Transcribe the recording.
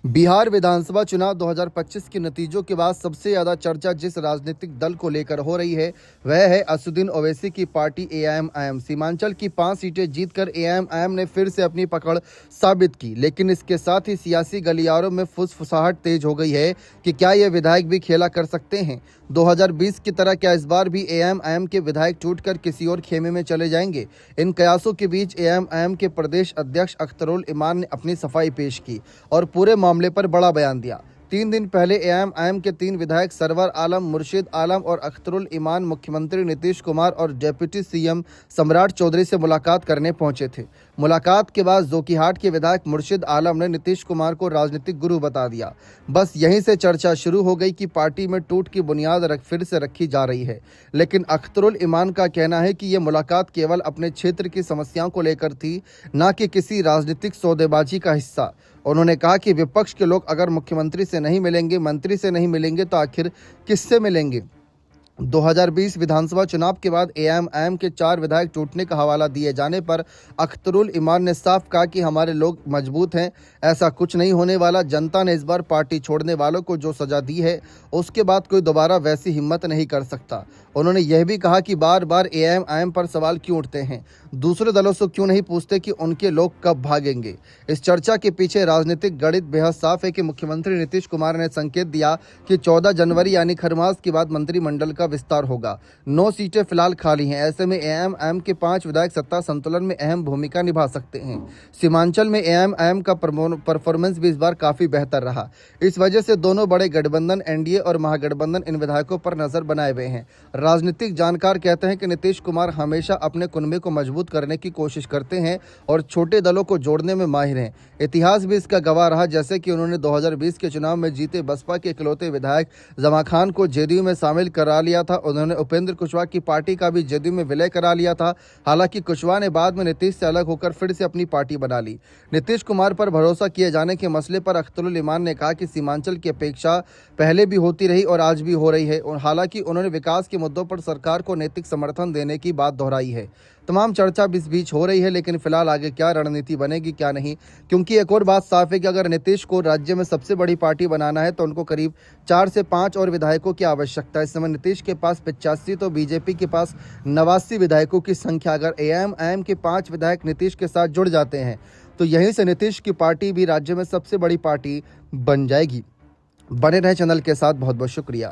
बिहार विधानसभा चुनाव 2025 के नतीजों के बाद सबसे ज्यादा चर्चा जिस राजनीतिक दल को लेकर हो रही है वह है असदुद्दीन ओवैसी की पार्टी एआईएमआईएम। सीमांचल की 5 सीटें जीतकर एआईएमआईएम ने फिर से अपनी पकड़ साबित की, लेकिन इसके साथ ही सियासी गलियारों में फुसफुसाहट तेज हो गई है कि क्या ये विधायक भी खेला कर सकते हैं। 2020 की तरह क्या इस बार भी एआईएमआईएम के विधायक टूटकर किसी और खेमे में चले जाएंगे। इन कयासों के बीच एआईएमआईएम के प्रदेश अध्यक्ष अख्तरुल इमान ने अपनी सफाई पेश की और पूरे मामले पर बड़ा बयान दिया। 3 दिन पहले एआईएमआईएम के 3 विधायक सरवर आलम, मुर्शिद आलम और अख्तरुल इमान मुख्यमंत्री नीतीश कुमार और डिप्टी सीएम सम्राट चौधरी से मुलाकात करने पहुंचे थे। मुलाकात के बाद जोकीहाट के विधायक मुर्शिद आलम ने नीतीश कुमार को राजनीतिक गुरु बता दिया। बस यहीं से चर्चा शुरू हो गई कि पार्टी में टूट की बुनियाद फिर से रखी जा रही है। लेकिन अख्तरुल इमान का कहना है कि यह मुलाकात केवल अपने क्षेत्र की समस्याओं को लेकर थी, न कि किसी राजनीतिक सौदेबाजी का हिस्सा। उन्होंने कहा कि विपक्ष के लोग अगर मुख्यमंत्री से नहीं मिलेंगे, मंत्री से नहीं मिलेंगे तो आखिर किससे मिलेंगे। 2020 विधानसभा चुनाव के बाद एआईएमआईएम के 4 विधायक टूटने का हवाला दिए जाने पर अख्तरुल इमान ने साफ कहा कि हमारे लोग मजबूत हैं, ऐसा कुछ नहीं होने वाला। जनता ने इस बार पार्टी छोड़ने वालों को जो सजा दी है उसके बाद कोई दोबारा वैसी हिम्मत नहीं कर सकता। उन्होंने यह भी कहा कि बार बार एआईएमआईएम पर सवाल क्यों उठते हैं, दूसरे दलों से क्यों नहीं पूछते कि उनके लोग कब भागेंगे। इस चर्चा के पीछे राजनीतिक गणित बेहद साफ है कि मुख्यमंत्री नीतीश कुमार ने संकेत दिया कि 14 जनवरी यानी खरमास के बाद मंत्रिमंडल का विस्तार होगा। 9 सीटें फिलहाल खाली हैं। ऐसे में एआईएमआईएम के 5 विधायक सत्ता संतुलन में अहम भूमिका निभा सकते हैं। सीमांचल में एआईएमआईएम का परफॉर्मेंस भी इस बार काफी बेहतर रहा। इस वजह से दोनों बड़े गठबंधन एनडीए और महागठबंधन इन विधायकों पर नजर बनाए हुए हैं। राजनीतिक जानकार कहते हैं कि नीतीश कुमार हमेशा अपने कुनबे को मजबूत करने की कोशिश करते हैं और छोटे दलों को जोड़ने में माहिर हैं। इतिहास भी इसका गवाह रहा, जैसे कि उन्होंने 2020 के चुनाव में जीते बसपा के इकलौते विधायक जमा खान को जेडीयू में शामिल करा लिया था। उन्होंने उपेंद्र कुशवाहा की पार्टी का भी जेडीयू में विलय करा लिया था। हालांकि कुशवाहा ने बाद में नीतीश से अलग होकर फिर से अपनी पार्टी बना ली। नीतीश कुमार पर भरोसा किए जाने के मसले पर अख्तरुल इमान ने कहा कि सीमांचल की अपेक्षा पहले भी होती रही और आज भी हो रही है। और हालांकि उन्होंने विकास के मुद्दों पर सरकार को नैतिक समर्थन देने की बात दोहराई है। तमाम चर्चा इस बीच हो रही है, लेकिन फिलहाल आगे क्या रणनीति बनेगी क्या नहीं, क्योंकि एक और बात साफ है कि अगर नीतीश को राज्य में सबसे बड़ी पार्टी बनाना है तो उनको करीब 4 से 5 और विधायकों की आवश्यकता है। इस समय नीतीश के पास 85 तो बीजेपी के पास 89 विधायकों की संख्या। अगर एआईएमआईएम के 5 विधायक नीतीश के साथ जुड़ जाते हैं तो यहीं से नीतीश की पार्टी भी राज्य में सबसे बड़ी पार्टी बन जाएगी। बने रहे चैनल के साथ, बहुत बहुत शुक्रिया।